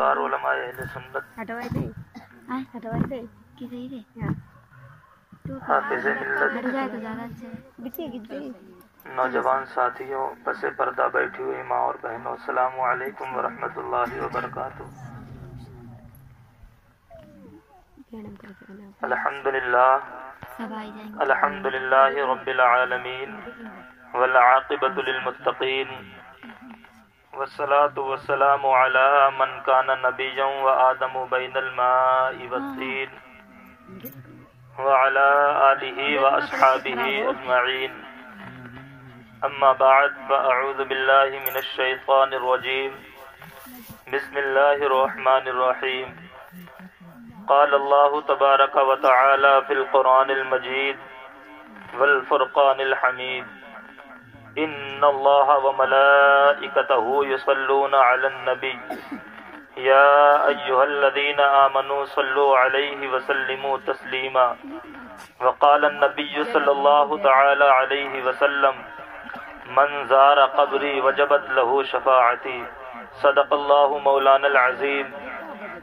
بار علماء اہل سنت حافظ ملت نوجوان ساتھیوں پس پردہ بیٹھی ہوئی ماں اور بہنوں السلام علیکم ورحمۃ اللہ وبرکاتہ۔ الحمد للہ رب العالمین والعاقبۃ للمتقین والصلاة والسلام علی من کان نبیا وآدم بین الماء والطین وعلى آلہ واصحابہ اجمعین، اما بعد فاعوذ باللہ من الشیطان الرجیم، بسم اللہ الرحمن الرحیم۔ قال اللہ تبارک و تعالی فی القرآن المجید والفرقان الحمید، ان اللہ وملائکتہ یصلون علی النبی یا ایہا الذین آمنوا صلوا علیہ وسلموا تسلیما۔ وقال النبی صلی اللہ تعالی علیہ وسلم من زار قبری وجبت له شفاعتی، صدق اللہ مولانا العظیم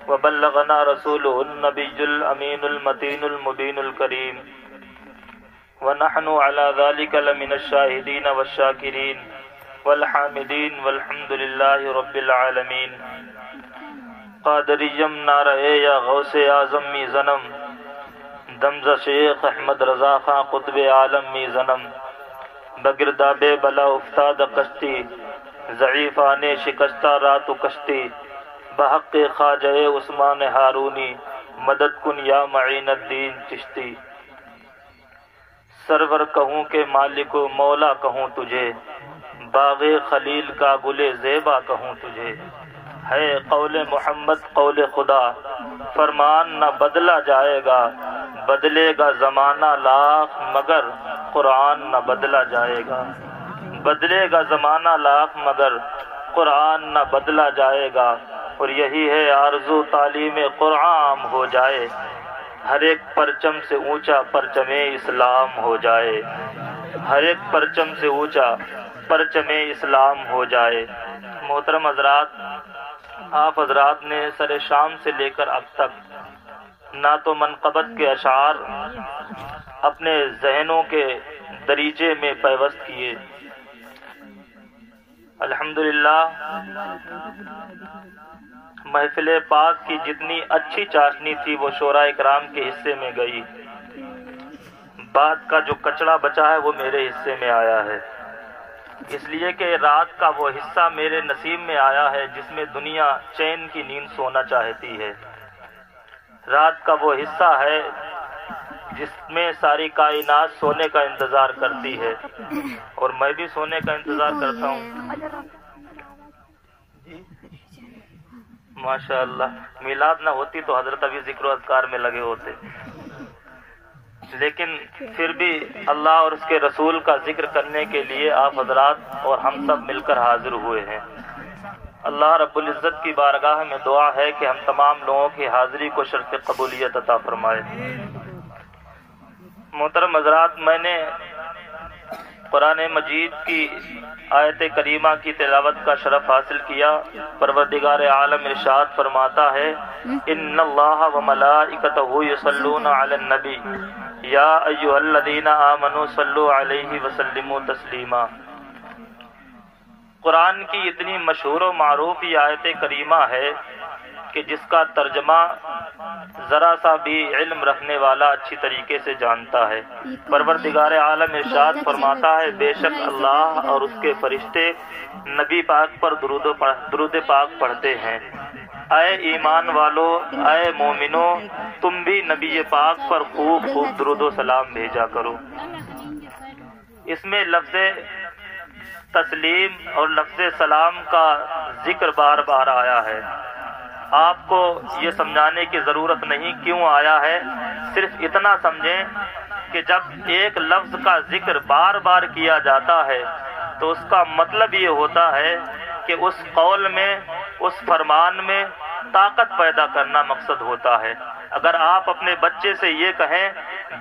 وبلغنا رسوله النبی الامین المتین المبین الکریم، ونحن على ذلك لمن الشاہدین والشاکرین والحامدین والحمد للہ رب العالمین۔ قادریم نعرہ یا غوث اعظم می زنم، دمز شیخ احمد رضا خان قطب عالم می زنم، بگرداب بلا افتاد کشتی، ضعیفان شکستہ رات و کشتی، بحق خواجہ عثمان ہارونی مدد کن یا معین الدین چشتی۔ سرور کہوں کہ مالک و مولا کہوں تجھے، باغ خلیل کا گل زیبا کہوں تجھے، ہے قول محمد قول خدا، فرمان نہ بدلا جائے گا، بدلے گا زمانہ لاکھ مگر قرآن نہ بدلا جائے گا، بدلے گا زمانہ لاکھ مگر قرآن نہ بدلا جائے گا۔ اور یہی ہے آرزو تعلیم قرآن ہو جائے، ہر ایک پرچم سے اونچا پرچم اسلام ہو جائے، ہر ایک پرچم سے اونچا پرچم اسلام ہو جائے۔ محترم حضرات، آپ حضرات نے سر شام سے لے کر اب تک نعت و منقبت کے اشعار اپنے ذہنوں کے دریچے میں پیوست کیے۔ الحمدللہ محفل پاک کی جتنی اچھی چاشنی تھی وہ شعراء کرام کے حصے میں گئی، بعد کا جو کچڑا بچا ہے وہ میرے حصے میں آیا ہے، اس لیے کہ رات کا وہ حصہ میرے نصیب میں آیا ہے جس میں دنیا چین کی نیند سونا چاہتی ہے، رات کا وہ حصہ ہے جس میں ساری کائنات سونے کا انتظار کرتی ہے، اور میں بھی سونے کا انتظار کرتا ہوں۔ ماشاء اللہ، میلاد نہ ہوتی تو حضرت ابھی ذکر و اذکار میں لگے ہوتے، لیکن پھر بھی اللہ اور اس کے رسول کا ذکر کرنے کے لیے آپ حضرات اور ہم سب مل کر حاضر ہوئے ہیں۔ اللہ رب العزت کی بارگاہ میں دعا ہے کہ ہم تمام لوگوں کی حاضری کو شرف قبولیت عطا فرمائے۔ محترم حضرات، میں نے قرآن مجید کی آیت کریمہ کی تلاوت کا شرف حاصل کیا۔ پروردگار عالم ارشاد فرماتا ہے، ان اللہ وملائکتہ یصلون علی النبی یا ایھا الذین آمنوا صلوا علیہ وسلموا تسلیما۔ قرآن کی اتنی مشہور و معروف یہ آیت کریمہ ہے کہ جس کا ترجمہ ذرا سا بھی علم رکھنے والا اچھی طریقے سے جانتا ہے۔ پروردگار عالم ارشاد فرماتا ہے، بے شک اللہ اور اس کے فرشتے نبی پاک پر درود پاک پڑھتے ہیں۔ اے ایمان والو، اے مومنو، تم بھی نبی پاک پر خوب خوب درود و سلام بھیجا کرو۔ اس میں لفظ تسلیم اور لفظ سلام کا ذکر بار بار آیا ہے۔ آپ کو یہ سمجھانے کی ضرورت نہیں کیوں آیا ہے، صرف اتنا سمجھیں کہ جب ایک لفظ کا ذکر بار بار کیا جاتا ہے تو اس کا مطلب یہ ہوتا ہے کہ اس قول میں، اس فرمان میں طاقت پیدا کرنا مقصد ہوتا ہے۔ اگر آپ اپنے بچے سے یہ کہیں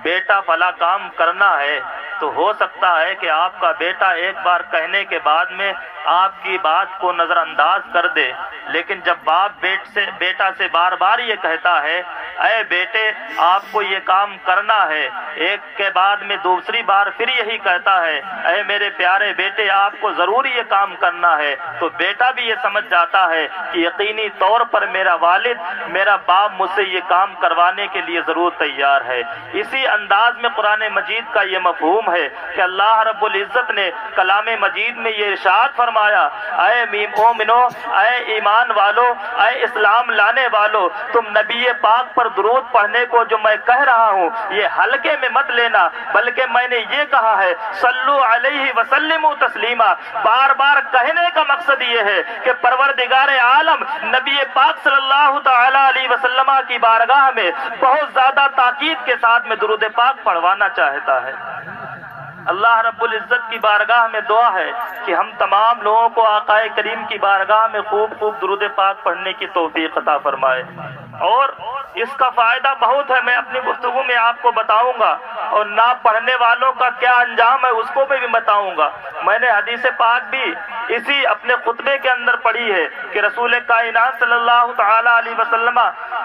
بیٹا فلاں کام کرنا ہے تو ہو سکتا ہے کہ آپ کا بیٹا ایک بار کہنے کے بعد میں آپ کی بات کو نظر انداز کر دے، لیکن جب باپ بیٹا سے بار بار یہ کہتا ہے اے بیٹے آپ کو یہ کام کرنا ہے، ایک کے بعد میں دوسری بار پھر یہی کہتا ہے اے میرے پیارے بیٹے آپ کو ضروری یہ کام کرنا ہے، تو بیٹا بھی یہ سمجھ جاتا ہے کہ یقینی طور پر میرا والد، میرا باپ مجھ سے یہ کام کروانے کے لیے ضرور تیار ہے۔ اسی انداز میں قرآن مجید کا یہ مفہوم ہے کہ اللہ رب العزت نے کلام مجید میں یہ ارشاد فرمایا اے مومنو، اے ایمان والو، اے اسلام لانے والو، تم نبی پاک پر درود پڑھنے کو جو میں کہہ رہا ہوں یہ ہلکے میں مت لینا، بلکہ میں نے یہ کہا ہے صلو علیہ وسلموا تسلیما۔ بار بار کہنے کا مقصد یہ ہے کہ پروردگار عالم نبی پاک صلی اللہ تعالی علیہ وسلم کی بارگاہ میں بہت زیادہ تاکید کے ساتھ میں درود پاک پڑھوانا چاہتا ہے۔ اللہ رب العزت کی بارگاہ میں دعا ہے کہ ہم تمام لوگوں کو آقا کریم کی بارگاہ میں خوب خوب درود پاک پڑھنے کی توفیق عطا فرمائے، اور اس کا فائدہ بہت ہے، میں اپنی گفتگو میں آپ کو بتاؤں گا، اور نہ پڑھنے والوں کا کیا انجام ہے اس کو بھی بتاؤں گا۔ میں نے حدیث پاک بھی اسی اپنے خطبے کے اندر پڑھی ہے کہ رسول کائنات صلی اللہ تعالی علیہ وسلم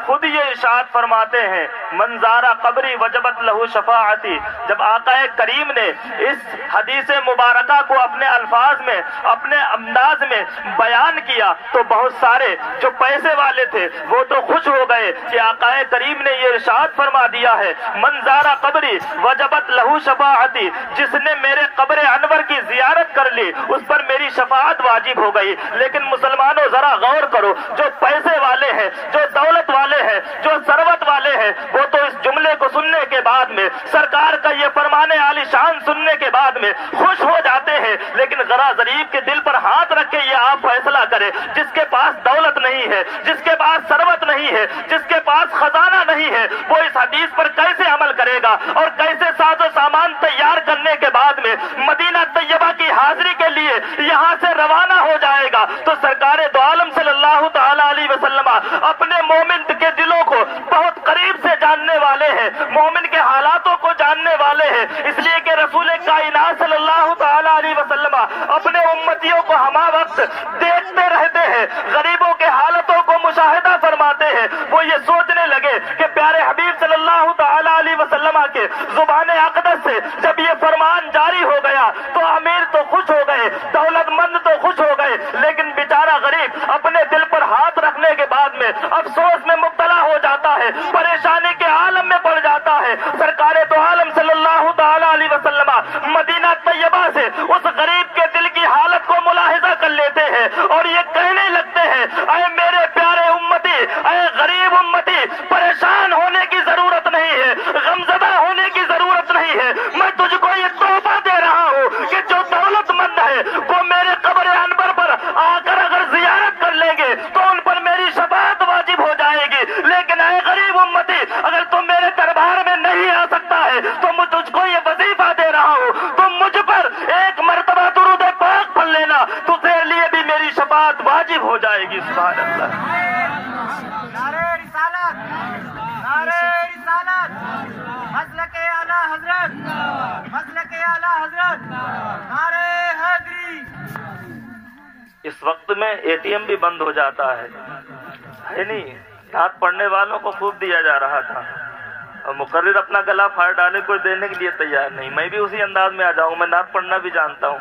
خود یہ ارشاد فرماتے ہیں من زارا قبری وجبت لہو شفاعتی۔ جب آقا کریم نے اس حدیث مبارکہ کو اپنے الفاظ میں، اپنے انداز میں بیان کیا تو بہت سارے جو پیسے والے تھے وہ تو خوش ہو گئے کہ آقا کریم نے یہ ارشاد فرما دیا ہے من زارا قبری وجبت لہو شفاعتی، جس نے میرے قبر انور کی زیارت کر لی اس پر میری شفاعت واجب ہو گئی۔ لیکن مسلمانوں ذرا غور کرو، جو پیسے والے ہیں، جو دولت والے ہیں، جو ثروت والے ہیں، وہ تو اس جملے کو سننے کے بعد میں، سرکار کا یہ فرمان عالی شان سننے کے بعد میں خوش ہو جاتے ہیں، لیکن ذرا غریب کے دل پر ہاتھ رکھ کے یہ آپ فیصلہ کریں جس کے پاس دولت نہیں ہے، جس کے پاس ثروت نہیں ہے، جس کے پاس خزانہ نہیں ہے، وہ اس حدیث پر کیسے عمل کرے گا اور کیسے ساز و سامان تیار کرنے کے بعد میں مدینہ طیبہ کی حاضری کے لیے یہاں سے روانہ ہو جائے گا۔ تو سرکار دو عالم صلی اللہ تعالی علیہ وسلم اپنے مومن کے دلوں کو بہت قریب سے جاننے والے ہیں، مومن کے حالاتوں کو جاننے والے ہیں، اس لیے کہ رسول کائنات صلی اللہ تعالی علیہ وسلم اپنے امتیوں کو ہما وقت دیکھتے رہتے ہیں، غریبوں کے حالتوں کو مشاہدہ فرماتے ہیں۔ وہ یہ سوچنے لگے کہ پیارے حبیب صلی اللہ تعالی علیہ وسلم کے زبان اقدس سے جب یہ فرمان جاری ہو گیا تو امیر تو خوش ہو گئے، دولت مند تو خوش ہو گئے، لیکن بیچارہ غریب اپنے دل پر ہاتھ رکھنے کے بعد میں افسوس میں مبتلا ہو جاتا ہے، پریشانی کے عالم میں پڑ جاتا ہے۔ سرکار دو عالم صلی اللہ تعالی علیہ وسلم مدینہ طیبہ سے اس غریب کے دل کی حالت کو ملاحظہ کر لیتے ہیں اور یہ کہنے لگتے ہیں اے میرے پیارے امتی، اے غریب امتی، پریشان ہونے کی ضرورت نہیں ہے، غمزدہ ہونے کی ضرورت نہیں ہے، میں تجھ کو یہ تحفہ دے رہا ہوں کہ جو دولت مند ہے وہ میرے قبر انور پر آ کر اگر زیارت کر لیں گے تو ان پر میری شفاعت واجب ہو جائے گی، لیکن اے غریب امتی اگر تم میرے دربار میں نہیں آ سکتا ہے تو میں تجھ کو یہ وظیفہ دے رہا ہوں، تم مجھ پر ایک مرتبہ درود پاک پڑھ لینا تو تیرے لیے بھی میری شفاعت واجب ہو جائے گی۔ سبحان اللہ۔ نعرہ رسالت، نعرہ رسالت، مسلک اعلی حضرت، مسلک اعلی حضرت، نعرہ حیدری۔ اس وقت میں ATM بھی بند ہو جاتا ہے نہیں، نعت پڑھنے والوں کو خوب دیا جا رہا تھا اور مقرر اپنا گلا پھاڑ ڈالے، کوئی دینے کے لیے تیار نہیں۔ میں بھی اسی انداز میں آ جاؤں، میں نعت پڑھنا بھی جانتا ہوں،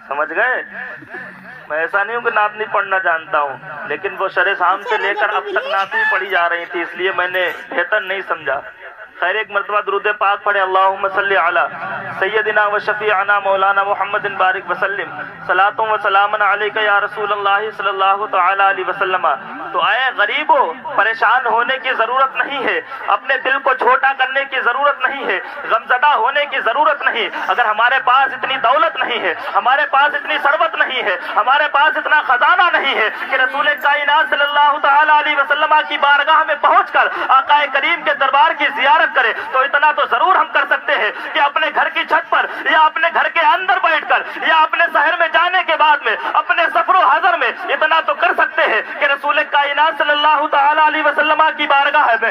سمجھ گئے؟ میں ایسا نہیں ہوں کہ نعت نہیں پڑھنا جانتا ہوں، لیکن وہ شرح شام سے لے کر اب تک نعت ہی پڑھی جا رہی تھی، اس لیے میں نے بہتر نہیں سمجھا۔ خیر ایک مرتبہ درود پاک پڑھے، اللہم صلی علی سیدنا و شفیعنا مولانا محمد بارک وسلم، صلاۃ و سلام علیک یا رسول اللہ صلی اللہ تعالی علیہ وسلم۔ تو اے غریبو، پریشان ہونے کی ضرورت نہیں ہے، اپنے دل کو چھوٹا کرنے کی ضرورت نہیں ہے، غمزدہ ہونے کی ضرورت نہیں۔ اگر ہمارے پاس اتنی دولت نہیں ہے، ہمارے پاس اتنی ثروت نہیں ہے، ہمارے پاس اتنا خزانہ نہیں ہے کہ رسول کائنات صلی اللہ تعالی علیہ وسلم کی بارگاہ میں پہنچ کر آقا کریم کے دربار کی زیارت کرے، تو اتنا تو ضرور ہم کر سکتے ہیں کہ اپنے گھر کی چھت پر یا اپنے گھر کے اندر بیٹھ کر یا اپنے شہر میں جانے کے بعد میں اپنے سفر و حضر میں اتنا تو کر سکتے ہیں کہ رسول کائنات صلی اللہ تعالی علیہ وسلم کی بارگاہ میں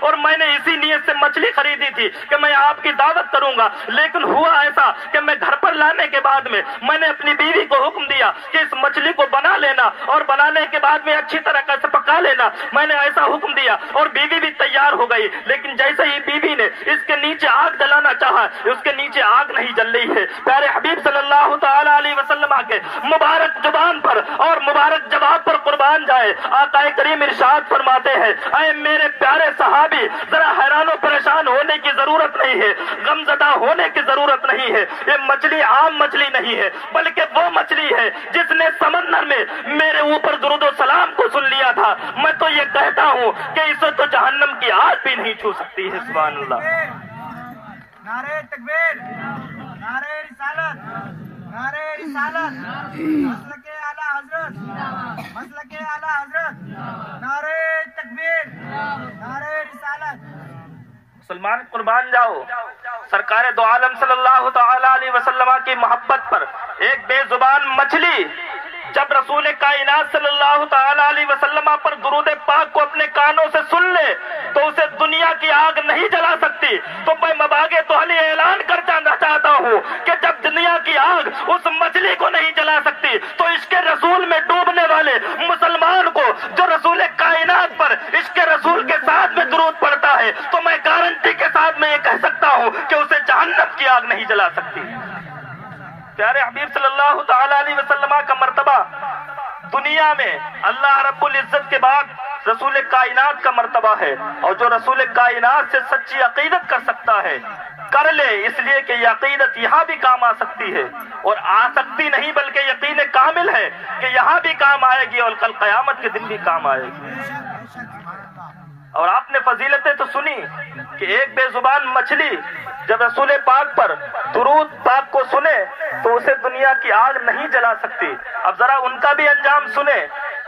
اور میں نے اسی نیت سے مچھلی خریدی تھی کہ میں آپ کی دعوت کروں گا، لیکن ہوا ایسا کہ میں گھر پر لانے کے بعد میں نے اپنی بیوی کو حکم دیا کہ اس مچھلی کو بنا لینا اور بنانے کے بعد میں اچھی طرح سے پکا لینا، میں نے ایسا حکم دیا اور بیوی بھی تیار ہو گئی، لیکن جیسے ہی بیوی نے اس کے نیچے آگ جلانا چاہا، اس کے نیچے آگ نہیں جل رہی ہے۔ پیارے حبیب صلی اللہ تعالی علیہ وسلم کے مبارک زبان پر اور مبارک جواب پر قربان جائے، آقا کریم ارشاد فرماتے ہیں، اے میرے پیارے صحابی، ذرا حیران و پریشان ہونے کی ضرورت نہیں ہے، غم زدہ ہونے کی ضرورت نہیں ہے، یہ مچھلی عام مچھلی نہیں ہے، بلکہ وہ مچھلی ہے جس نے سمندر میں میرے اوپر درود و سلام کو سن لیا تھا۔ میں تو یہ کہتا ہوں کہ اسے تو جہنم کی آگ بھی نہیں چھو سکتی ہے۔ سبحان اللہ۔ نعرہ تکبیر، نعرہ رسالت، نعرہ رسالت، مسلک اعلی حضرت، مسلک اعلی حضرت، نعرہ تکبیر، نعرہ رسالت۔ مسلمان قربان جاؤ، سرکار دو عالم صلی اللہ تعالی علیہ وسلم کی محبت پر ایک بے زبان مچھلی جب رسول کائنات صلی اللہ تعالی علیہ وسلم پر درود پاک کو اپنے کانوں سے سن لے تو اسے دنیا کی آگ نہیں جلا سکتی۔ تو میں مباغ توحلی اعلان کرنا چاہتا ہوں کہ جب دنیا کی آگ اس مچھلی کو نہیں جلا سکتی تو عشق رسول میں ڈوبنے والے مسلمان کو جو رسول کائنات پر عشق رسول کے ساتھ میں درود پڑتا ہے تو میں گارنٹی کے ساتھ میں یہ کہہ سکتا ہوں کہ اسے جہنم کی آگ نہیں جلا سکتی۔ پیارے حبیب صلی اللہ تعالی علیہ وسلم کا مرتبہ دنیا میں اللہ رب العزت کے بعد رسول کائنات کا مرتبہ ہے، اور جو رسول کائنات سے سچی عقیدت کر سکتا ہے کر لے، اس لیے کہ یہ عقیدت یہاں بھی کام آ سکتی ہے، اور آ سکتی نہیں بلکہ یقین کامل ہے کہ یہاں بھی کام آئے گی اور کل قیامت کے دن بھی کام آئے گی۔ اور آپ نے فضیلتیں تو سنی کہ ایک بے زبان مچھلی جب رسول پاک پر درود پاک کو سنے تو اسے دنیا کی آگ نہیں جلا سکتی۔ اب ذرا ان کا بھی انجام سنے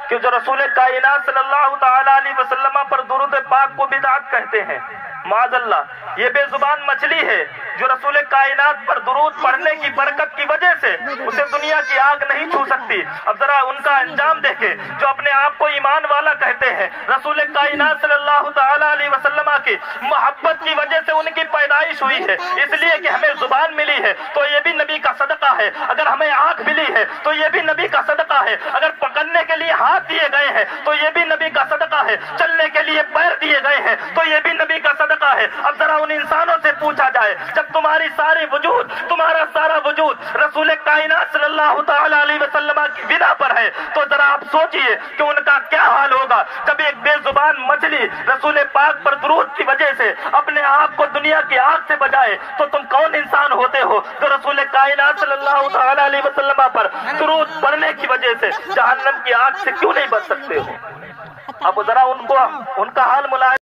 کہ جو رسول کائنات صلی اللہ تعالی علیہ وسلم پر درود پاک کو بدعت کہتے ہیں، معاذ اللہ، یہ بے زبان مچھلی ہے جو رسول کائنات پر درود پڑھنے کی برکت کی وجہ سے اسے دنیا کی آگ نہیں چھو سکتی۔ اب ذرا ان کا انجام دیکھیں جو اپنے آپ کو ایمان والا کہتے ہیں، رسول کائنات صلی اللہ تعالی علیہ وسلم کی محبت کی وجہ سے ان کی پیدائش ہوئی ہے، اس لیے کہ ہمیں زبان ملی ہے تو یہ بھی نبی کا صدقہ ہے، اگر ہمیں آنکھ ملی ہے تو یہ بھی نبی کا صدقہ ہے، اگر پکڑنے کے لیے ہاتھ دیے گئے ہیں تو یہ بھی نبی کا صدقہ ہے، چلنے کے لیے پیر دیے گئے ہیں تو یہ بھی نبی کا صدقہ ہے۔ اب ذرا ان انسانوں سے پوچھا جائے جب تمہاری ساری وجود، تمہارا سارا وجود رسول کائنات صلی اللہ تعالی علیہ وسلم کی بنا پر ہے تو ذرا آپ سوچئے کہ ان کا کیا حال ہوگا جب ایک بے زبان مچھلی رسول پاک پر درود کی وجہ سے اپنے آپ کو دنیا کی آگ سے بچائے، تو تم کون انسان ہوتے ہو جو رسول کائنات صلی اللہ تعالی علیہ وسلم پر درود پڑھنے کی وجہ سے جہنم کی آگ سے کیوں نہیں بچ سکتے ہو؟ اب ذرا ان کا حال ملاحظہ